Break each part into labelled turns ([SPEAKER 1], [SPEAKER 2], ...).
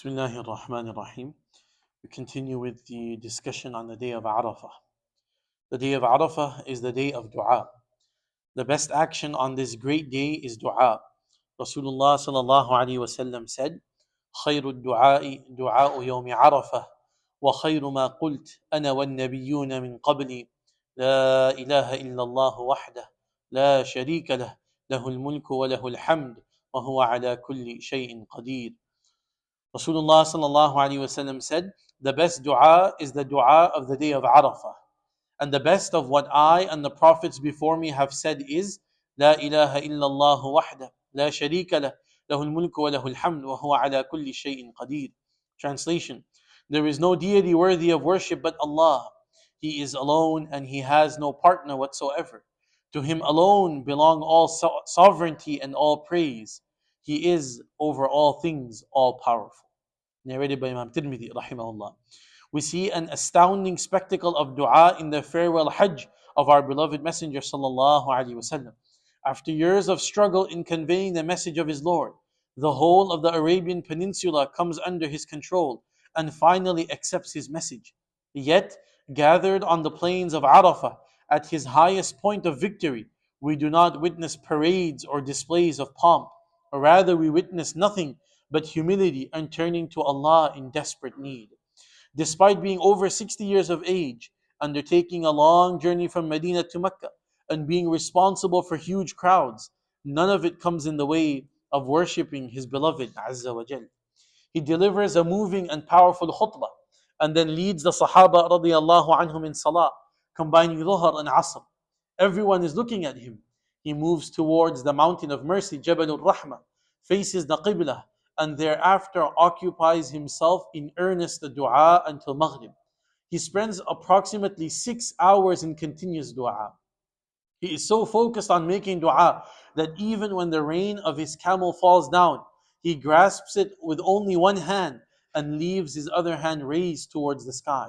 [SPEAKER 1] Bismillahir Rahmanir Rahim. We continue with the discussion on the day of Arafah. The day of Arafah is the day of dua. The best action on this great day is dua. Rasulullah sallallahu alaihi wasallam said, خير الدعاء دعاء يوم عرفة وخير ما قلت أنا والنبيون من قبلي لا إله إلا الله وحده لا شريك له له الملك وله الحمد وهو على كل شيء قدير. Rasulullah sallallahu alaihi wasallam said, the best dua is the dua of the day of Arafah. And the best of what I and the prophets before me have said is, لا إله إلا الله وحده لا شريك له له الملك وله الحمد وهو على كل شيء قدير. Translation: There is no deity worthy of worship but Allah. He is alone and He has no partner whatsoever. To Him alone belong all sovereignty and all praise. He is over all things all powerful. Narrated by Imam Tirmidhi rahimahullah. We see an astounding spectacle of dua in the farewell Hajj of our beloved Messenger sallallahu alaihi wasallam. After years of struggle in conveying the message of his Lord, the whole of the Arabian Peninsula comes under his control and finally accepts his message. Yet, gathered on the plains of Arafah at his highest point of victory, we do not witness parades or displays of pomp. Rather, we witness nothing but humility and turning to Allah in desperate need. Despite being over 60 years of age, undertaking a long journey from Medina to Mecca, and being responsible for huge crowds, none of it comes in the way of worshipping his beloved Azza wa Jal. He delivers a moving and powerful khutbah, and then leads the Sahaba radiallahu anhum in salah, combining Dhuhr and Asr. Everyone is looking at him. He moves towards the mountain of mercy, Jabal al-Rahmah, faces the Qibla, and thereafter occupies himself in earnest dua until Maghrib. He spends approximately 6 hours in continuous dua. He is so focused on making dua that even when the rein of his camel falls down, he grasps it with only one hand and leaves his other hand raised towards the sky.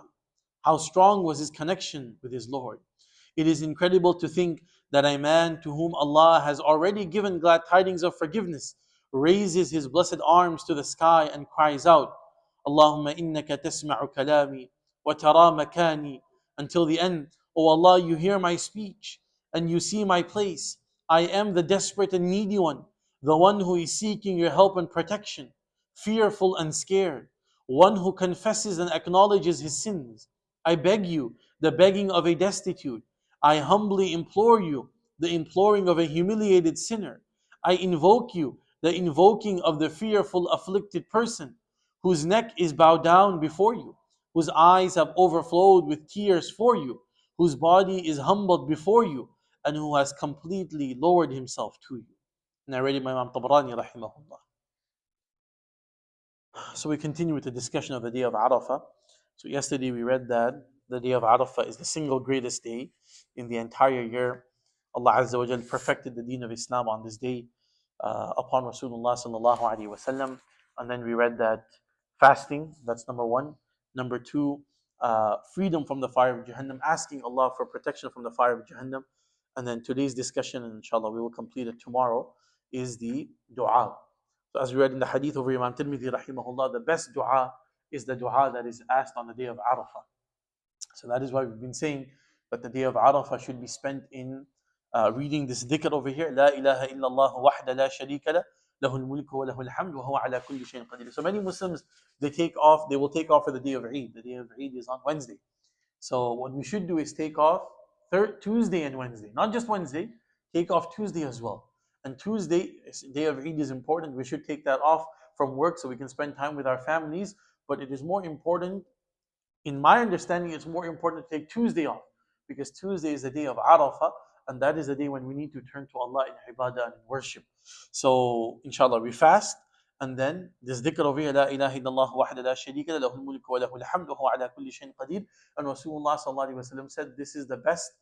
[SPEAKER 1] How strong was his connection with his Lord. It is incredible to think that a man to whom Allah has already given glad tidings of forgiveness raises his blessed arms to the sky and cries out, Allahumma innaka tasma'u kalami wa tara makani, until the end. O Allah, you hear my speech and you see my place. I am the desperate and needy one, the one who is seeking your help and protection, fearful and scared, one who confesses and acknowledges his sins. I beg you, the begging of a destitute. I humbly implore you, the imploring of a humiliated sinner. I invoke you, the invoking of the fearful, afflicted person, whose neck is bowed down before you, whose eyes have overflowed with tears for you, whose body is humbled before you, and who has completely lowered himself to you. Narrated by Imam Tabrani rahimahullah. So we continue with the discussion of the day of Arafah. So yesterday we read that the day of Arafah is the single greatest day in the entire year. Allah Azza wa Jal perfected the deen of Islam on this day upon Rasulullah sallallahu alaihi wasallam. And then we read that fasting, that's number one. Number two, freedom from the fire of Jahannam, asking Allah for protection from the fire of Jahannam. And then today's discussion, and inshallah we will complete it tomorrow, is the dua. So as we read in the hadith of Imam Tirmidhi rahimahullah, the best dua is the dua that is asked on the day of Arafah. So that is why we've been saying that the day of Arafah should be spent in reading this dhikr over here, La ilaha illallah wahda la sharika lah, lahul mulku wa lahul hamd wa huwa ala kulli shayin qadir. So many Muslims, they will take off for the day of Eid. The day of Eid is on Wednesday. So what we should do is take off Tuesday and Wednesday. Not just Wednesday, take off Tuesday as well. And Tuesday, day of Eid, is important. We should take that off from work so we can spend time with our families. But it is more important, in my understanding, it's more important to take Tuesday off, because Tuesday is the day of Arafah, and that is the day when we need to turn to Allah in ibadah and in worship. So, inshallah, we fast, and then this dhikr over here, La ilaha illallah wahda la sharika lah, lahul mulku wa lahul hamd wa huwa ala kulli shayin qadir. And Rasulullah sallallahu alaihi wasallam said, this is the best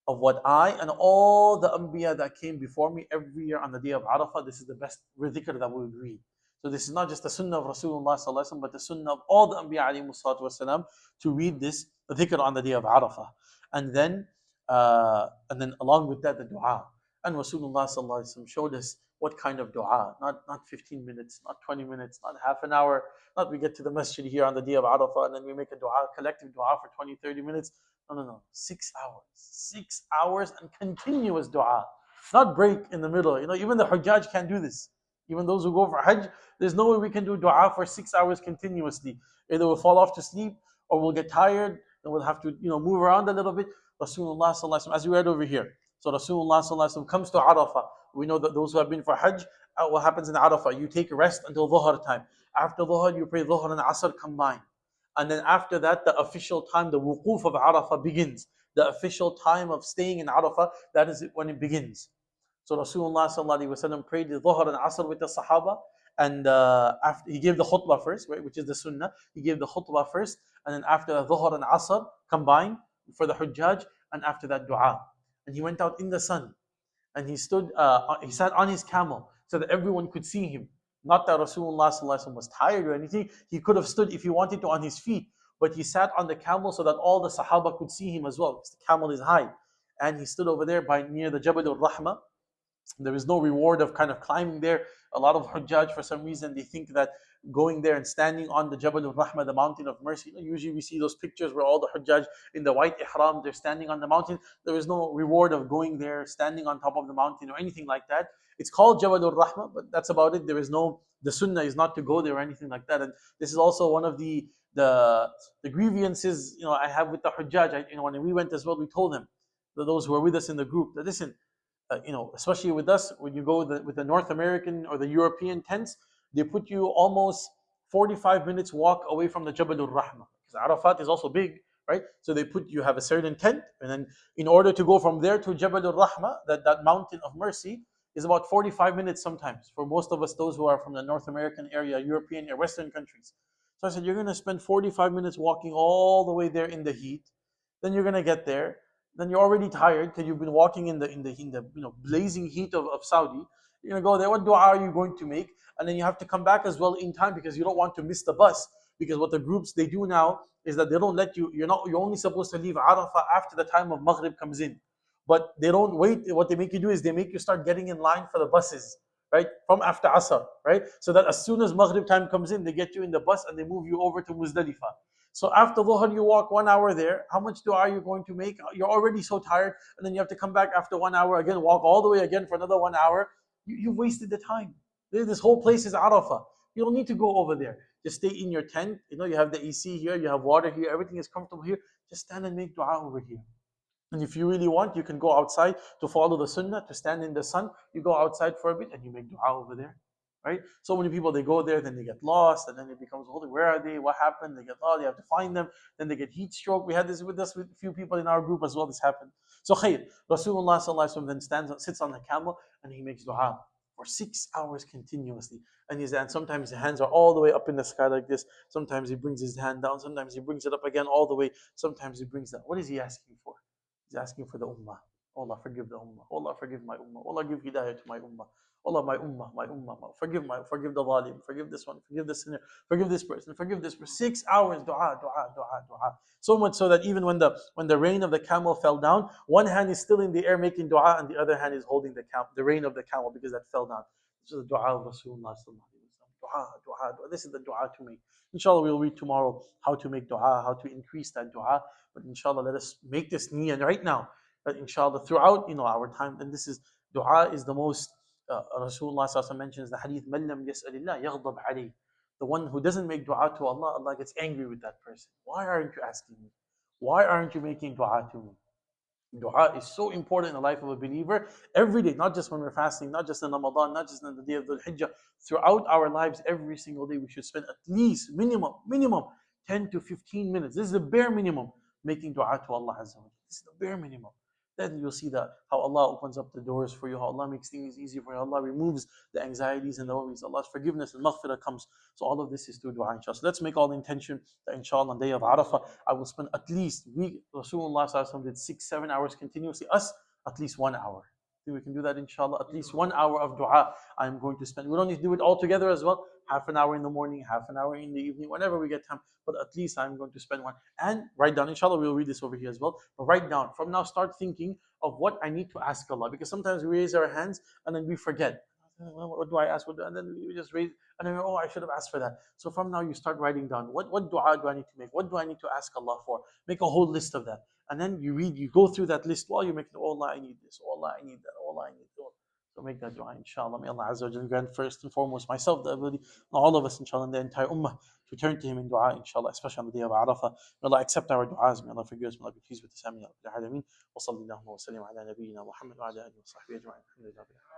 [SPEAKER 1] of what I and all the Anbiya that came before me every year on the day of Arafah. This is the best dhikr that we would read. So this is not just the sunnah of Rasulullah sallallahu alaihi wasallam, but the sunnah of all the Anbiya alayhi salatu wasalam, to read this dhikr on the day of Arafah. And then along with that, the dua. And Rasulullah sallallahu alaihi wasallam showed us what kind of dua. Not 15 minutes, not 20 minutes, not half an hour. Not we get to the masjid here on the day of Arafah and then we make a dua, collective dua for 20, 30 minutes. No, no, no. 6 hours. 6 hours and continuous dua. Not break in the middle. Even the Hujjaj can't do this. Even those who go for Hajj, there's no way we can do dua for 6 hours continuously. Either we'll fall off to sleep or we'll get tired and we'll have to, move around a little bit. Rasulullah sallallahu alaihi wasallam, as we read over here. So Rasulullah sallallahu alaihi wasallam comes to Arafah. We know that those who have been for Hajj, what happens in Arafah? You take a rest until Dhuhr time. After Dhuhr, you pray Dhuhr and Asr combined. And then after that, the official time, the wuquf of Arafah begins. The official time of staying in Arafah, that is when it begins. So Rasulullah sallallahu alaihi wasallam prayed the Dhuhr and Asr with the Sahaba, and after he gave the khutbah first, right, which is the Sunnah. He gave the khutbah first, and then after the Dhuhr and Asr combined for the Hujjaj, and after that dua. And he went out in the sun, and he sat on his camel so that everyone could see him. Not that Rasulullah sallallahu alaihi wasallam was tired or anything. He could have stood if he wanted to on his feet, but he sat on the camel so that all the Sahaba could see him as well, because the camel is high. And he stood over there by near the Jabal al-Rahma. There is no reward of kind of climbing there. A lot of Hujjaj, for some reason, they think that going there and standing on the Jabal al-Rahma, the mountain of mercy, usually we see those pictures where all the Hujjaj in the white ihram, they're standing on the mountain. There is no reward of going there, standing on top of the mountain or anything like that. It's called Jabal al-Rahma, but that's about it. The sunnah is not to go there or anything like that. And this is also one of the grievances, I have with the Hujjaj. When we went as well, we told them, those who are with us in the group, that listen, especially with us, when you go with the North American or the European tents, they put you almost 45 minutes walk away from the Jabal al-Rahma. Because Arafat is also big, right? So you have a certain tent, and then in order to go from there to Jabal al-Rahma, that mountain of mercy, is about 45 minutes sometimes for most of us, those who are from the North American area, European or Western countries. So I said, you're going to spend 45 minutes walking all the way there in the heat. Then you're going to get there, then you're already tired because you've been walking in the blazing heat of Saudi. You're gonna go there. What dua are you going to make? And then you have to come back as well in time because you don't want to miss the bus. Because what the groups they do now is that they don't let you. You're only supposed to leave Arafah after the time of Maghrib comes in, but they don't wait. What they make you do is they make you start getting in line for the buses, right? From after Asr, right? So that as soon as Maghrib time comes in, they get you in the bus and they move you over to Muzdalifah. So after Dhuhr, you walk 1 hour there. How much dua are you going to make? You're already so tired, and then you have to come back after 1 hour again, walk all the way again for another 1 hour. You've wasted the time. This whole place is Arafah. You don't need to go over there. Just stay in your tent. You have the AC here, you have water here, everything is comfortable here. Just stand and make dua over here. And if you really want, you can go outside to follow the sunnah, to stand in the sun. You go outside for a bit and you make dua over there. Right? So many people, they go there, then they get lost, and then it becomes, where are they? What happened? They get lost, they have to find them, then they get heat stroke. We had this with us with a few people in our group as well, this happened. So khair, Rasulullah sallallahu alaihi wasallam then sits on the camel, and he makes dua for 6 hours continuously. And sometimes his hands are all the way up in the sky like this. Sometimes he brings his hand down. Sometimes he brings it up again all the way. Sometimes he brings that. What is he asking for? He's asking for the ummah. Oh Allah, forgive the ummah. Oh Allah, forgive my ummah. Oh Allah, give hidayah to my ummah. Allah, my ummah, forgive the zalim, forgive this one, forgive the sinner, forgive this person, forgive this person. 6 hours, dua, dua, dua, dua. So much so that even when the rein of the camel fell down, one hand is still in the air making dua, and the other hand is holding the rein of the camel because that fell down. This is the dua of Rasulullah sallallahu alaihi wasallam. Dua, dua, dua. This is the dua to make. Inshallah, we'll read tomorrow how to make dua, how to increase that dua. But inshallah, let us make this niyyah right now. That inshallah, throughout our time, and dua is the most. Rasulullah mentions the hadith, "Man lam yas'alillah yaghdab alayh." The one who doesn't make dua to Allah, Allah gets angry with that person. Why aren't you asking me? Why aren't you making dua to me? Dua is so important in the life of a believer every day, not just when we're fasting, not just in Ramadan, not just in the day of Dhul Hijjah. Throughout our lives, every single day, we should spend at least minimum 10 to 15 minutes. This is the bare minimum, making dua to Allah Azza wa Jalla. This is the bare minimum. Then you'll see that how Allah opens up the doors for you, how Allah makes things easy for you, Allah removes the anxieties and the worries, Allah's forgiveness and maghfirah comes. So all of this is through dua, inshallah. So let's make all the intention that inshallah on the day of Arafah, I will spend at least, Rasulullah did 6-7 hours continuously, us at least 1 hour. We can do that inshallah, at least 1 hour of dua I'm going to spend. We don't need to do it all together as well. Half an hour in the morning, half an hour in the evening, whenever we get time. But at least I'm going to spend one. And write down, inshallah, we'll read this over here as well. But write down, from now start thinking of what I need to ask Allah. Because sometimes we raise our hands and then we forget. what do I ask? And then you just raise, and then, oh, I should have asked for that. So from now, you start writing down what dua do I need to make? What do I need to ask Allah for? Make a whole list of that. And then you go through that list while you're making, oh Allah, I need this. Oh Allah, I need that. Oh Allah, I need that. So make that dua, inshallah. May Allah Azza wa Jalla grant first and foremost myself the ability, and all of us, inshallah, and the entire ummah to turn to Him in dua, inshallah, especially on the day of Arafah. May Allah accept our du'as. May Allah forgive us. May Allah be pleased with us. Amin. Ya Rabbil Alameen. Wa sallallahu wa sallam ala nabiyyina Muhammad wa ala alihi wa sahbihi ajma'in. Alhamdulillah.